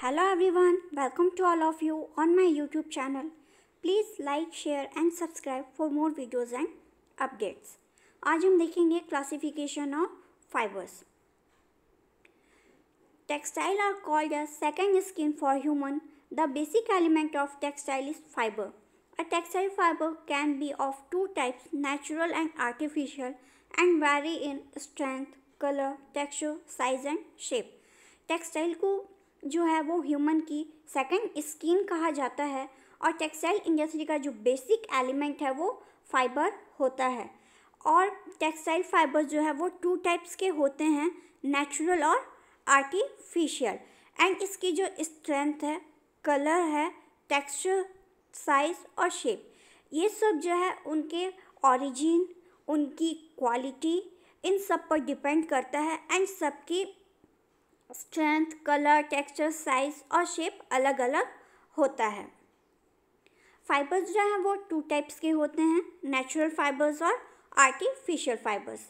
Hello everyone, welcome to all of you on my YouTube channel. Please like, share and subscribe for more videos and updates. आज हम देखेंगे classification of fibres. Textile are called as second skin for human. The basic element of textile is fiber. A textile fiber can be of two types, natural and artificial, and vary in strength, color, texture, size and shape. Textile को जो है वो human की second skin कहा जाता है और textile industry का जो बेसिक एलिमेंट है वो फाइबर होता है. और टेक्सटाइल फाइबर जो है वो टू टाइप्स के होते हैं, नेचुरल और आर्टिफिशियल. एंड इसकी जो स्ट्रेंथ है, कलर है, टेक्सचर, साइज और शेप, ये सब जो है उनके ओरिजिन, उनकी क्वालिटी, इन सब पर डिपेंड करता है. एंड सबकी स्ट्रेंथ, कलर, टेक्सचर, साइज और शेप अलग अलग होता है. फाइबर्स जो हैं वो टू टाइप्स के होते हैं, नेचुरल फाइबर्स और artificial fibres.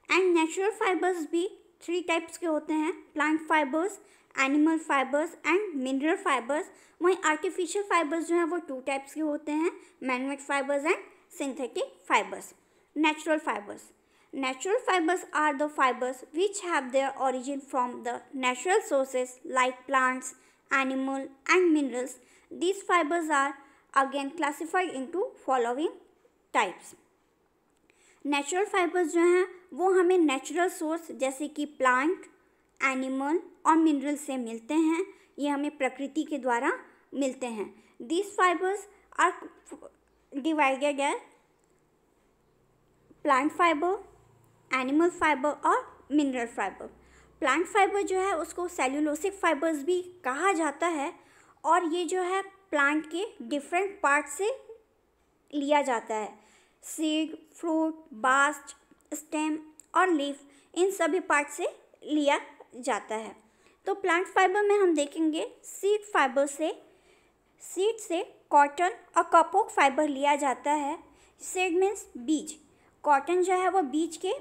And natural fibres भी थ्री टाइप्स के होते हैं, plant fibres, animal fibres and mineral fibres. वहीं आर्टिफिशियल फाइबर्स जो हैं वो टू टाइप्स के होते हैं, manmade fibres and synthetic fibres. Natural fibres. Natural fibers are the fibers which have their origin from the natural sources like plants, animal and minerals. These fibers are again classified into following types. Natural fibers जो हैं वो हमें natural source जैसे कि plant, animal और mineral से मिलते हैं. ये हमें प्रकृति के द्वारा मिलते हैं. These fibers are divided as plant fibre, animal fibre और मिनरल फाइबर. प्लांट फाइबर जो है उसको सेल्यूलोसिक फाइबर्स भी कहा जाता है और ये जो है प्लांट के डिफरेंट पार्ट से लिया जाता है. सीड, फ्रूट, बास्ट, स्टेम और लीफ, इन सभी पार्ट से लिया जाता है. तो प्लांट फाइबर में हम देखेंगे सीड फाइबर सीड से कॉटन और कपॉक फाइबर लिया जाता है. सीड मीन्स बीज. कॉटन जो है वो बीज के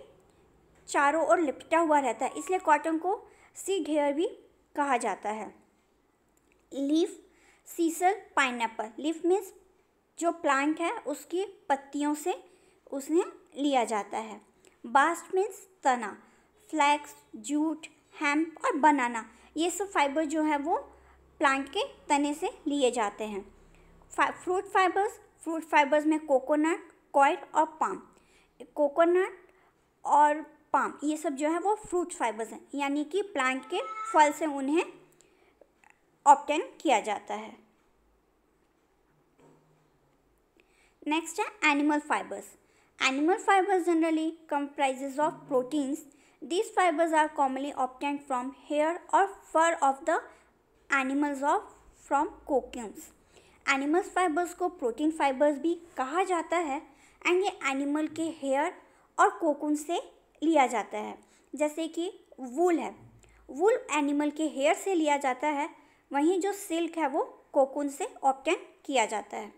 चारों ओर लिपटा हुआ रहता है, इसलिए कॉटन को सीड हेयर भी कहा जाता है. Leaf, sisal, pineapple. Leaf means जो प्लांट है उसकी पत्तियों से उसने लिया जाता है. बास्ट मीन्स तना. फ्लैक्स, जूट, हेम्प और बनाना, ये सब फाइबर जो है वो प्लांट के तने से लिए जाते हैं. फ्रूट फाइबर्स में कोकोनट, कॉयर और पाम. कोकोनट और पाम ये सब जो है वो फ्रूट फाइबर्स हैं, यानी कि प्लांट के फल से उन्हें ऑब्टेन किया जाता है. नेक्स्ट है animal fibres. Animal fibres generally comprises of proteins. These fibres are commonly obtained from hair और fur of the animals of from cocoons. Animals fibres को प्रोटीन फाइबर्स भी कहा जाता है एंड ये एनिमल के हेयर और कोकून से लिया जाता है. जैसे कि वूल है, वूल एनिमल के हेयर से लिया जाता है, वहीं जो सिल्क है वो कोकून से ऑब्टेन किया जाता है.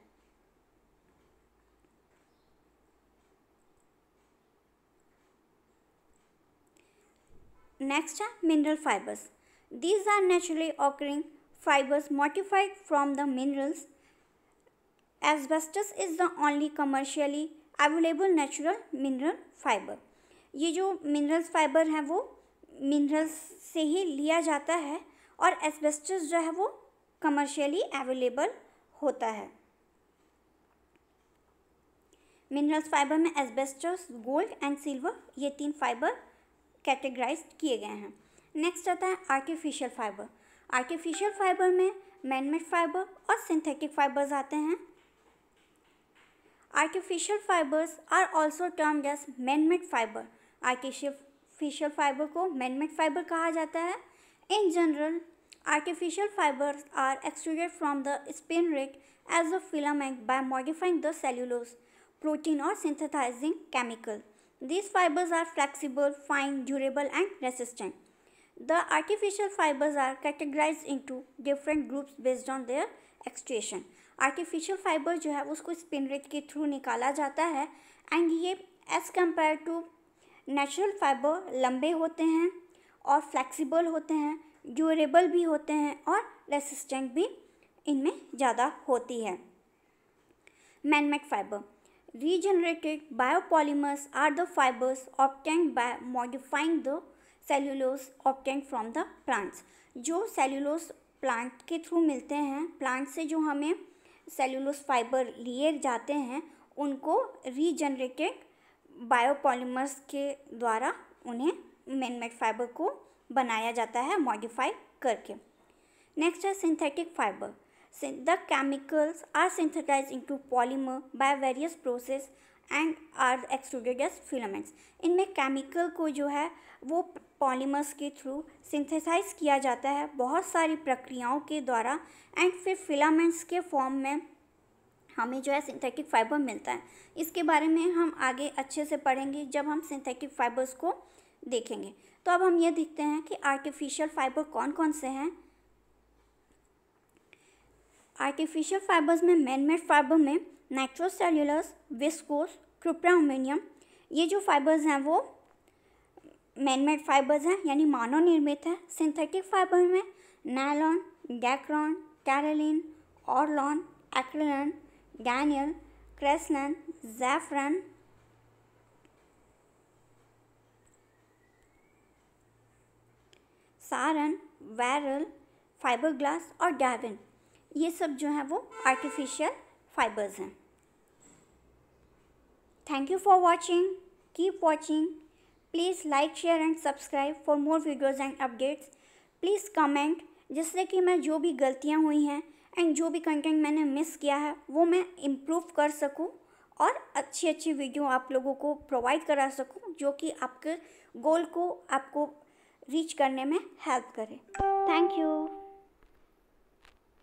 नेक्स्ट है mineral fibres. These are naturally occurring fibres modified from the minerals. Asbestos is the only commercially available natural mineral fibre. ये जो मिनरल्स फाइबर हैं वो मिनरल्स से ही लिया जाता है और एस्बेस्टस जो है वो कमर्शियली अवेलेबल होता है. मिनरल्स फाइबर में एस्बेस्टस, गोल्ड एंड सिल्वर, ये तीन फाइबर कैटेगराइज किए गए हैं. नेक्स्ट आता है आर्टिफिशियल फाइबर. आर्टिफिशियल फाइबर में मैनमेड फाइबर और सिंथेटिक फाइबर्स आते हैं. Artificial fibers are also termed as man-made fiber. Artificial fiber को man-made fiber कहा जाता है. In general, artificial fibers are extruded from the spin rate as a filament by modifying the cellulose, protein or synthesizing chemical. These fibers are flexible, fine, durable and resistant. The artificial fibers are categorized into different groups based on their extrusion. Artificial fibre जो है उसको spin rate के through निकाला जाता है and ये as compared to natural fibre लंबे होते हैं और फ्लेक्सिबल होते हैं, ड्यूरेबल भी होते हैं और रेसिस्टेंट भी इनमें ज़्यादा होती है। Man-made fiber. Regenerated biopolymers are the fibers obtained by modifying the cellulose obtained from the plants. जो सेल्यूलोस प्लांट के थ्रू मिलते हैं, प्लांट से जो हमें सेल्यूलोस फाइबर लिए जाते हैं, उनको रीजनरेटेड बायोपॉलीमर्स के द्वारा उन्हें मैन-मेड फाइबर को बनाया जाता है मॉडिफाई करके। नेक्स्ट है synthetic fibre. The chemicals are synthesized into polymer by various process and are extruded as filaments. इनमें केमिकल को जो है वो पॉलीमर्स के थ्रू सिंथेसाइज किया जाता है बहुत सारी प्रक्रियाओं के द्वारा, एंड फिर फिलामेंट्स के फॉर्म में हमें जो है सिंथेटिक फाइबर मिलता है। इसके बारे में हम आगे अच्छे से पढ़ेंगे जब हम सिंथेटिक फाइबर्स को देखेंगे। तो अब हम ये देखते हैं कि आर्टिफिशियल फाइबर कौन कौन से हैं। आर्टिफिशियल फाइबर्स में मैन-मेड फाइबर में नाइट्रोसेल्युलस, विस्कोस, क्रिप्टोअल्यूमिनियम, ये जो फाइबर्स हैं वो मैन-मेड फाइबर्स हैं यानी मानव निर्मित है। सिंथेटिक फाइबर में नायलॉन, डेक्रॉन, कैरोलिन, Orlon, Acrilan, Dynel, Creslan, Zefran, Saran, Verel, fibreglass और डार्विन, ये सब जो हैं वो आर्टिफिशियल फाइबर्स हैं। Thank you for watching, keep watching, please like, share and subscribe for more videos and updates. Please comment, जिससे कि मैं जो भी गलतियाँ हुई हैं एंड जो भी कंटेंट मैंने मिस किया है वो मैं इम्प्रूव कर सकूँ और अच्छी वीडियो आप लोगों को प्रोवाइड करा सकूँ जो कि आपके गोल को आपको रीच करने में हेल्प करे। Thank you.